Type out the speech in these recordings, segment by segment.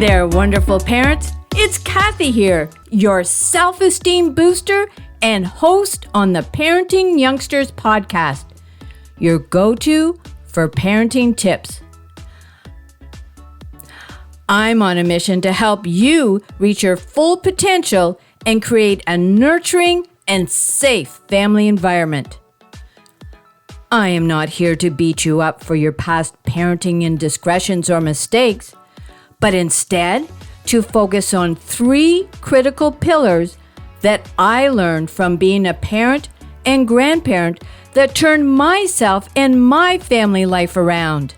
there, wonderful parents. It's Cathy here, your self-esteem booster and host on the Parenting Youngsters podcast, your go-to for parenting tips. I'm on a mission to help you reach your full potential and create a nurturing and safe family environment. I am not here to beat you up for your past parenting indiscretions or mistakes, but instead to focus on 3 critical pillars that I learned from being a parent and grandparent that turned myself and my family life around.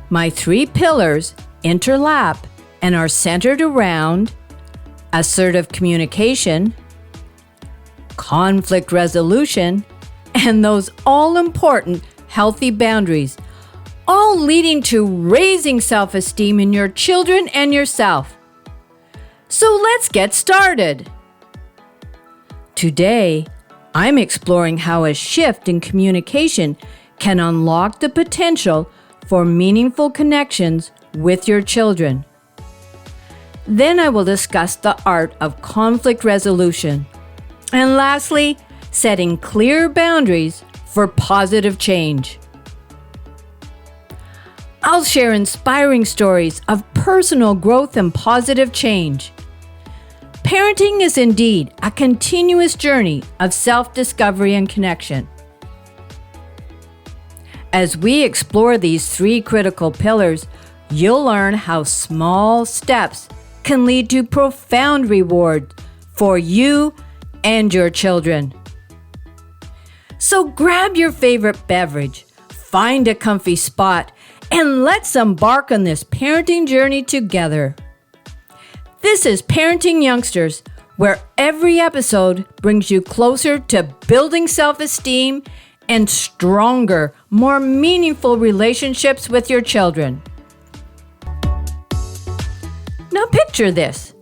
My 3 pillars interlap and are centered around assertive communication, conflict resolution, and those all-important healthy boundaries, all leading to raising self-esteem in your children and yourself. So let's get started. Today, I'm exploring how a shift in communication can unlock the potential for meaningful connections with your children. Then I will discuss the art of conflict resolution. And lastly, setting clear boundaries for positive change. I'll share inspiring stories of personal growth and positive change. Parenting is indeed a continuous journey of self-discovery and connection. As we explore these 3 critical pillars, you'll learn how small steps can lead to profound rewards for you and your children. So grab your favorite beverage, find a comfy spot, and let's embark on this parenting journey together. This is Parenting Youngsters, where every episode brings you closer to building self-esteem and stronger, more meaningful relationships with your children. Now picture this.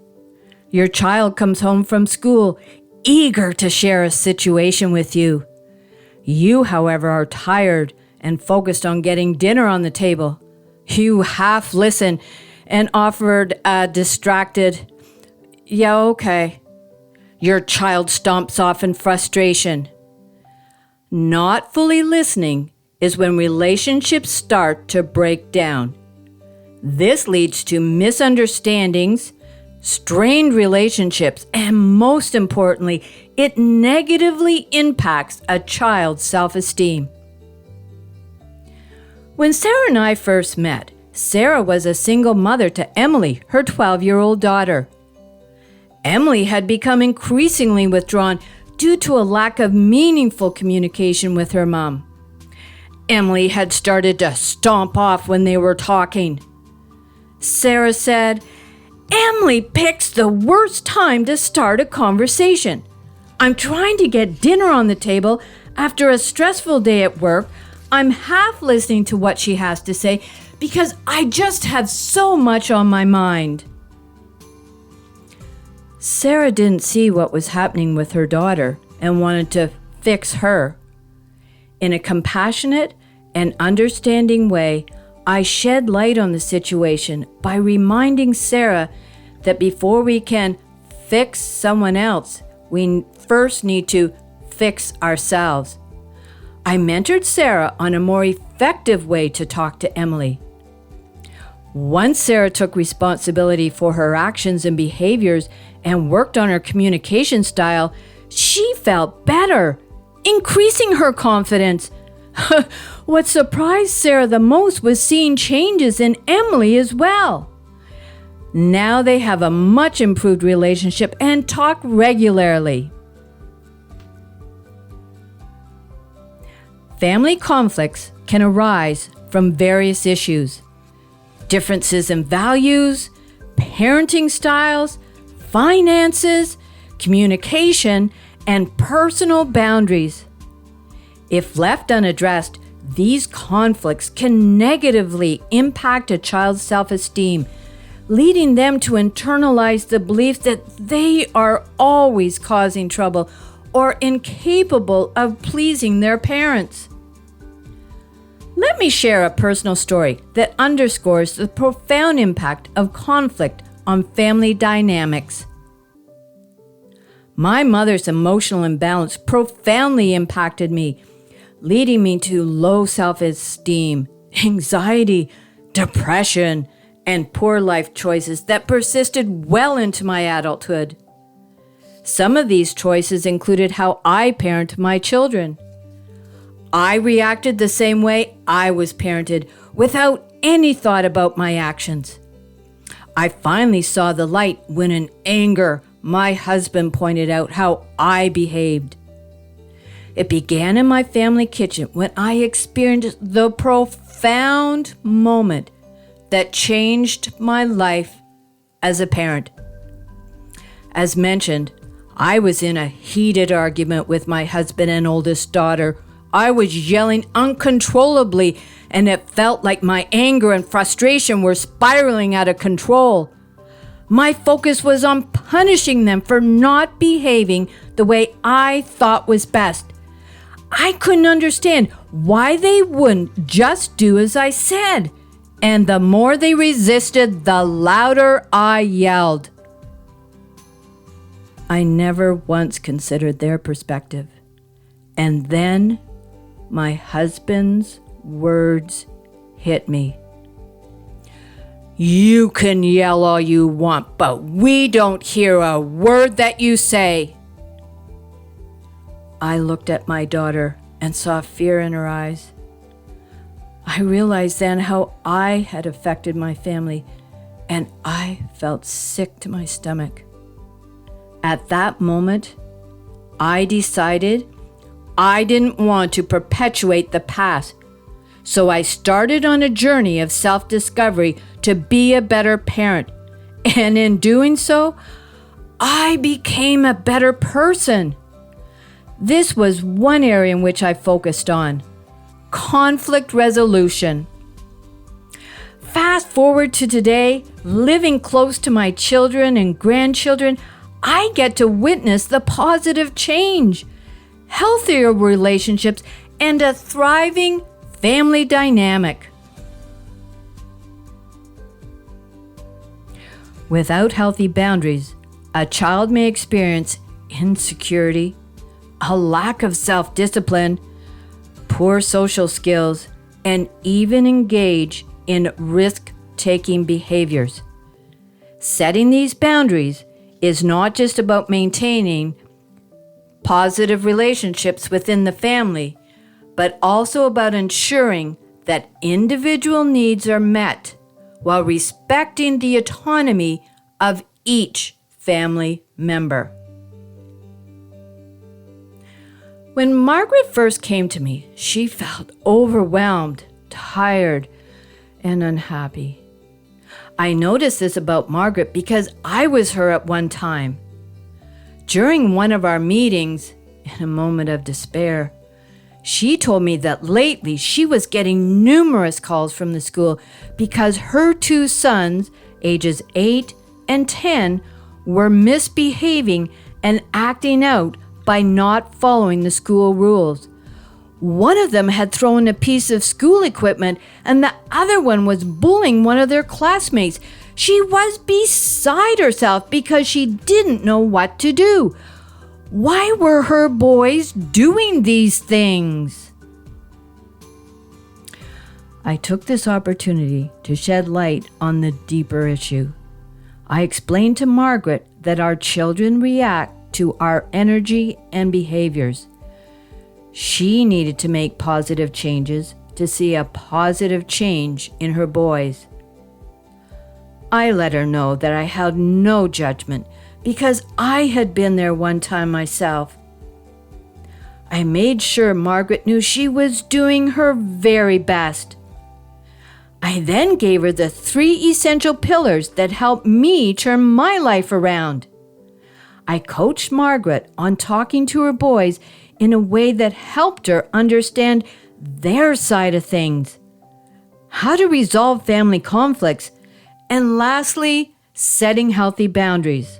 Your child comes home from school, eager to share a situation with you. You, however, are tired and focused on getting dinner on the table. You half listen and offered a distracted, "Yeah, okay." Your child stomps off in frustration. Not fully listening is when relationships start to break down. This leads to misunderstandings, strained relationships, and most importantly, it negatively impacts a child's self-esteem. When Sarah and I first met, Sarah was a single mother to Emily, her 12-year-old daughter. Emily had become increasingly withdrawn due to a lack of meaningful communication with her mom. Emily had started to stomp off when they were talking. Sarah said, "Emily picks the worst time to start a conversation. I'm trying to get dinner on the table after a stressful day at work. I'm half listening to what she has to say because I just have so much on my mind." Sarah didn't see what was happening with her daughter and wanted to fix her. In a compassionate and understanding way, I shed light on the situation by reminding Sarah that before we can fix someone else, we first need to fix ourselves. I mentored Sarah on a more effective way to talk to Emily. Once Sarah took responsibility for her actions and behaviors and worked on her communication style, she felt better, increasing her confidence. What surprised Sarah the most was seeing changes in Emily as well. Now they have a much improved relationship and talk regularly. Family conflicts can arise from various issues. Differences in values, parenting styles, finances, communication, and personal boundaries. If left unaddressed, these conflicts can negatively impact a child's self-esteem, leading them to internalize the belief that they are always causing trouble or incapable of pleasing their parents. Let me share a personal story that underscores the profound impact of conflict on family dynamics. My mother's emotional imbalance profoundly impacted me, leading me to low self-esteem, anxiety, depression, and poor life choices that persisted well into my adulthood. Some of these choices included how I parent my children. I reacted the same way I was parented, without any thought about my actions. I finally saw the light when in anger, my husband pointed out how I behaved. It began in my family kitchen when I experienced the profound moment that changed my life as a parent. As mentioned, I was in a heated argument with my husband and oldest daughter. I was yelling uncontrollably, and it felt like my anger and frustration were spiraling out of control. My focus was on punishing them for not behaving the way I thought was best. I couldn't understand why they wouldn't just do as I said. And the more they resisted, the louder I yelled. I never once considered their perspective. And then my husband's words hit me. You can yell all you want, but we don't hear a word that you say. I looked at my daughter and saw fear in her eyes. I realized then how I had affected my family, and I felt sick to my stomach. At that moment, I decided I didn't want to perpetuate the past, so I started on a journey of self-discovery to be a better parent, and in doing so, I became a better person. This was one area in which I focused on: conflict resolution. Fast forward to today, living close to my children and grandchildren, I get to witness the positive change, healthier relationships, and a thriving family dynamic. Without healthy boundaries, a child may experience insecurity, a lack of self-discipline, poor social skills, and even engage in risk-taking behaviors. Setting these boundaries is not just about maintaining positive relationships within the family, but also about ensuring that individual needs are met while respecting the autonomy of each family member. When Margaret first came to me, she felt overwhelmed, tired, and unhappy. I noticed this about Margaret because I was her at one time. During one of our meetings, in a moment of despair, she told me that lately she was getting numerous calls from the school because her two sons, ages 8 and 10, were misbehaving and acting out by not following the school rules. One of them had thrown a piece of school equipment, and the other one was bullying one of their classmates. She was beside herself because she didn't know what to do. Why were her boys doing these things? I took this opportunity to shed light on the deeper issue. I explained to Margaret that our children react to our energy and behaviors. She needed to make positive changes to see a positive change in her boys. I let her know that I held no judgment because I had been there one time myself. I made sure Margaret knew she was doing her very best. I then gave her the 3 essential pillars that helped me turn my life around. I coached Margaret on talking to her boys in a way that helped her understand their side of things, how to resolve family conflicts, and lastly, setting healthy boundaries.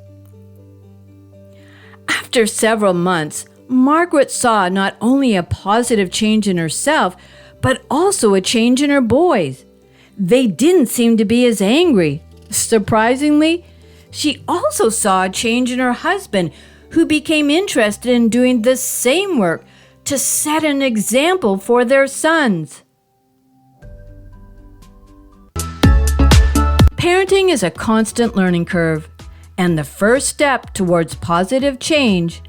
After several months, Margaret saw not only a positive change in herself, but also a change in her boys. They didn't seem to be as angry. Surprisingly, she also saw a change in her husband, who became interested in doing the same work to set an example for their sons. Parenting is a constant learning curve, and the first step towards positive change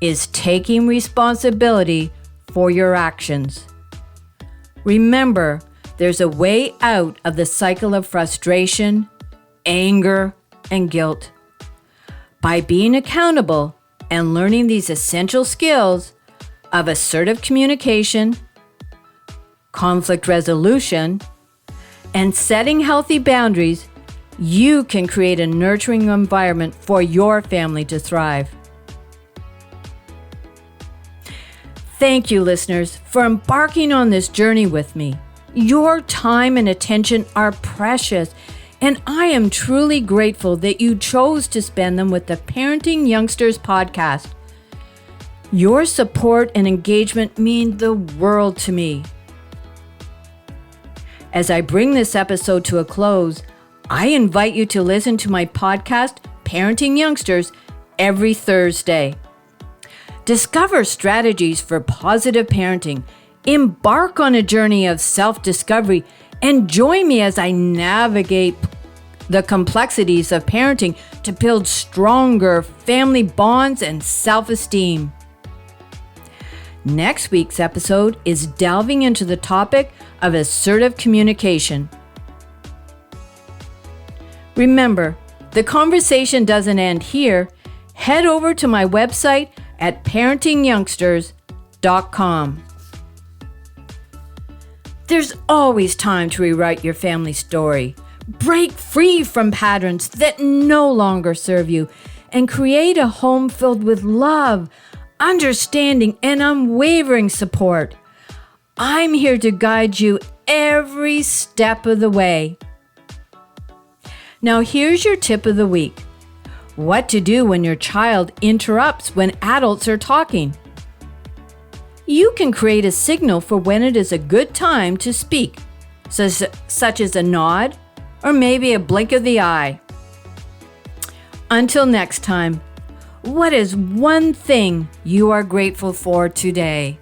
is taking responsibility for your actions. Remember, there's a way out of the cycle of frustration, anger, and guilt. By being accountable and learning these essential skills of assertive communication, conflict resolution, and setting healthy boundaries, you can create a nurturing environment for your family to thrive. Thank you, listeners, for embarking on this journey with me. Your time and attention are precious, and I am truly grateful that you chose to spend them with the Parenting Youngsters podcast. Your support and engagement mean the world to me. As I bring this episode to a close, I invite you to listen to my podcast, Parenting Youngsters, every Thursday. Discover strategies for positive parenting, embark on a journey of self-discovery, and join me as I navigate the complexities of parenting to build stronger family bonds and self-esteem. Next week's episode is delving into the topic of assertive communication. Remember, the conversation doesn't end here. Head over to my website at parentingyoungsters.com. There's always time to rewrite your family story. Break free from patterns that no longer serve you and create a home filled with love, understanding, and unwavering support. I'm here to guide you every step of the way. Now, here's your tip of the week. What to do when your child interrupts when adults are talking. You can create a signal for when it is a good time to speak, such as a nod or maybe a blink of the eye. Until next time, what is one thing you are grateful for today?